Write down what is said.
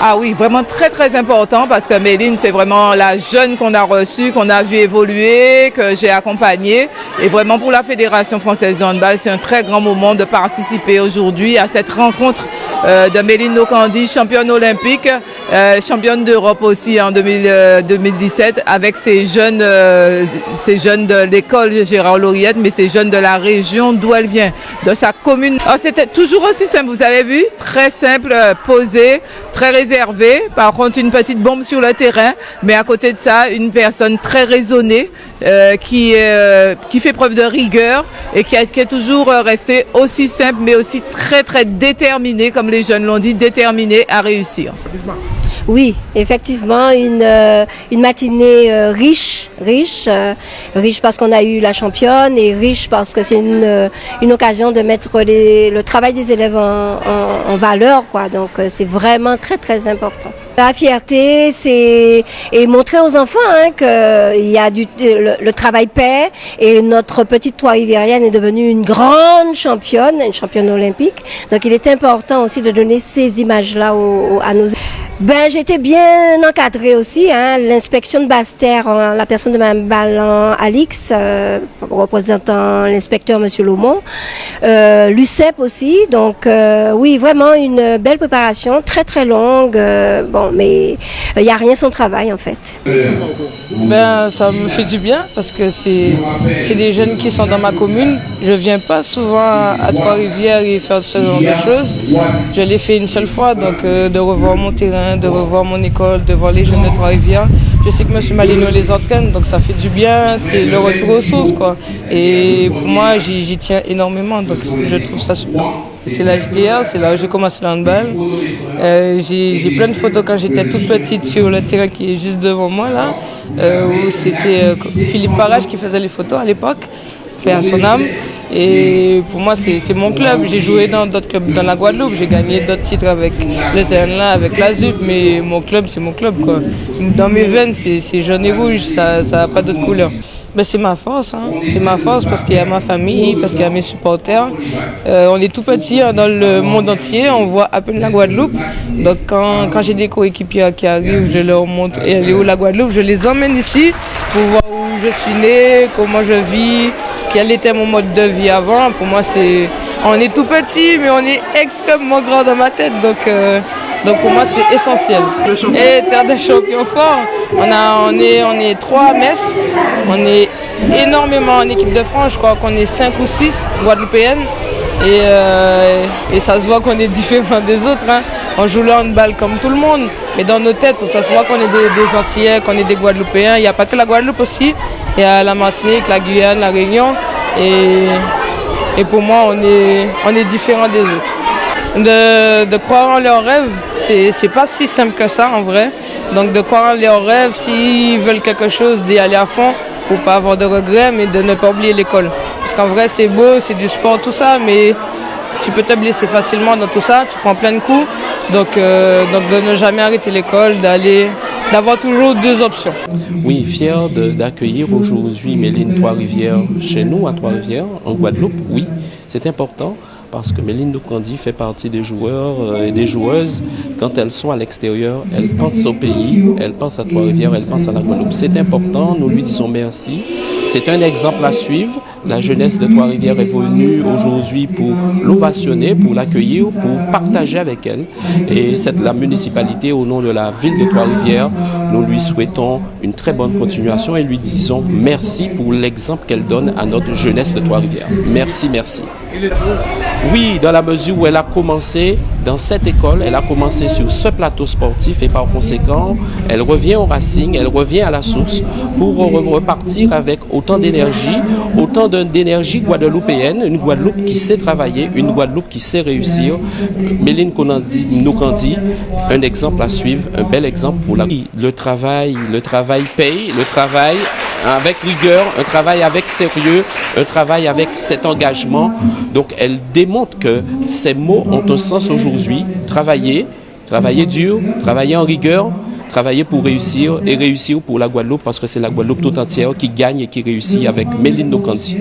Ah oui, vraiment très très important parce que Méline, c'est vraiment la jeune qu'on a reçue, qu'on a vu évoluer, que j'ai accompagnée. Et vraiment pour la Fédération française de handball, c'est un très grand moment de participer aujourd'hui à cette rencontre de Méline Nokandi, championne olympique, championne d'Europe aussi en 2017 avec ces jeunes de l'école Gérard Lauriette, mais ces jeunes de la région d'où elle vient, de sa commune. C'était toujours aussi simple, vous avez vu, très simple, posé, très réservé. Par contre, une petite bombe sur le terrain, mais à côté de ça, une personne très raisonnée qui fait preuve de rigueur et qui est toujours restée aussi simple, mais aussi très très déterminée, comme les jeunes l'ont dit, déterminée à réussir. Oui, effectivement, une matinée riche parce qu'on a eu la championne et riche parce que c'est une occasion de mettre le travail des élèves en valeur, quoi. Donc c'est vraiment très très important. La fierté, c'est montrer aux enfants que il y a le travail paie et notre petite Trois-Riviérienne est devenue une grande championne, une championne olympique. Donc il est important aussi de donner ces images-là à nos élèves. J'étais bien encadrée aussi, l'inspection de Basse-Terre, la personne de Mme Ballan Alix, représentant l'inspecteur M. Lomont, l'UCEP aussi, donc oui, vraiment une belle préparation, très très longue, mais il n'y a rien sans travail en fait. Ça me fait du bien parce que c'est des jeunes qui sont dans ma commune. Je ne viens pas souvent à Trois-Rivières et faire ce genre de choses. Je l'ai fait une seule fois, donc de revoir mon terrain, de revoir mon école, de voir les jeunes de Trois-Rivières. Je sais que M. Malino les entraîne, donc ça fait du bien, c'est le retour aux sources, quoi. Et pour moi, j'y tiens énormément, donc je trouve ça super. C'est la JDR, c'est là où j'ai commencé le handball. J'ai plein de photos quand j'étais toute petite sur le terrain qui est juste devant moi, là, où c'était Philippe Farage qui faisait les photos à l'époque, paix à son âme. Et pour moi, c'est mon club. J'ai joué dans d'autres clubs dans la Guadeloupe. J'ai gagné d'autres titres avec le CNLA, avec la ZUP, mais mon club, c'est mon club, quoi. Dans mes veines, c'est jaune et rouge, ça n'a pas d'autre couleur. C'est ma force, c'est ma force parce qu'il y a ma famille, parce qu'il y a mes supporters. On est tout petit dans le monde entier, on voit à peine la Guadeloupe. Donc quand j'ai des coéquipiers qui arrivent, je leur montre et elle est où la Guadeloupe, je les emmène ici pour voir où je suis né, comment je vis, quel était mon mode de vie avant. Pour moi, on est tout petit, mais on est extrêmement grand dans ma tête. Donc pour moi, c'est essentiel. Et terre de champions fort, on est 3 à Metz, on est énormément en équipe de France, je crois qu'on est 5 ou 6 guadeloupéennes. Et ça se voit qu'on est différent des autres. On joue le handball comme tout le monde, mais dans nos têtes, ça se voit qu'on est des Antillais, qu'on est des Guadeloupéens. Il n'y a pas que la Guadeloupe aussi, il y a la Martinique, la Guyane, la Réunion. Et pour moi, on est différents des autres. De croire en leurs rêves, c'est pas si simple que ça en vrai. Donc de croire en leurs rêves, s'ils veulent quelque chose, d'y aller à fond pour pas avoir de regrets, mais de ne pas oublier l'école. Parce qu'en vrai, c'est beau, c'est du sport, tout ça, mais tu peux te blesser facilement dans tout ça, tu prends plein de coups. Donc de ne jamais arrêter l'école, d'avoir toujours 2 options. Oui, fier d'accueillir aujourd'hui Méline Trois-Rivières chez nous à Trois-Rivières, en Guadeloupe, oui, c'est important. Parce que Méline Nokandi fait partie des joueurs et des joueuses. Quand elles sont à l'extérieur, elles pensent au pays, elles pensent à Trois-Rivières, elles pensent à la Guadeloupe. C'est important, nous lui disons merci. C'est un exemple à suivre. La jeunesse de Trois-Rivières est venue aujourd'hui pour l'ovationner, pour l'accueillir, pour partager avec elle. Et la municipalité, au nom de la ville de Trois-Rivières, nous lui souhaitons une très bonne continuation et lui disons merci pour l'exemple qu'elle donne à notre jeunesse de Trois-Rivières. Merci, merci. Oui, dans la mesure où elle a commencé dans cette école, elle a commencé sur ce plateau sportif et par conséquent, elle revient au racing, elle revient à la source pour repartir avec autant d'énergie guadeloupéenne, une Guadeloupe qui sait travailler, une Guadeloupe qui sait réussir. Méline Nokandi, un exemple à suivre, un bel exemple pour la vie. Le travail paye, le travail avec rigueur, un travail avec sérieux, un travail avec cet engagement. Donc elle démontre que ces mots ont un sens aujourd'hui. Travailler dur, travailler en rigueur, travailler pour réussir et réussir pour la Guadeloupe parce que c'est la Guadeloupe tout entière qui gagne et qui réussit avec Méline Nokandi.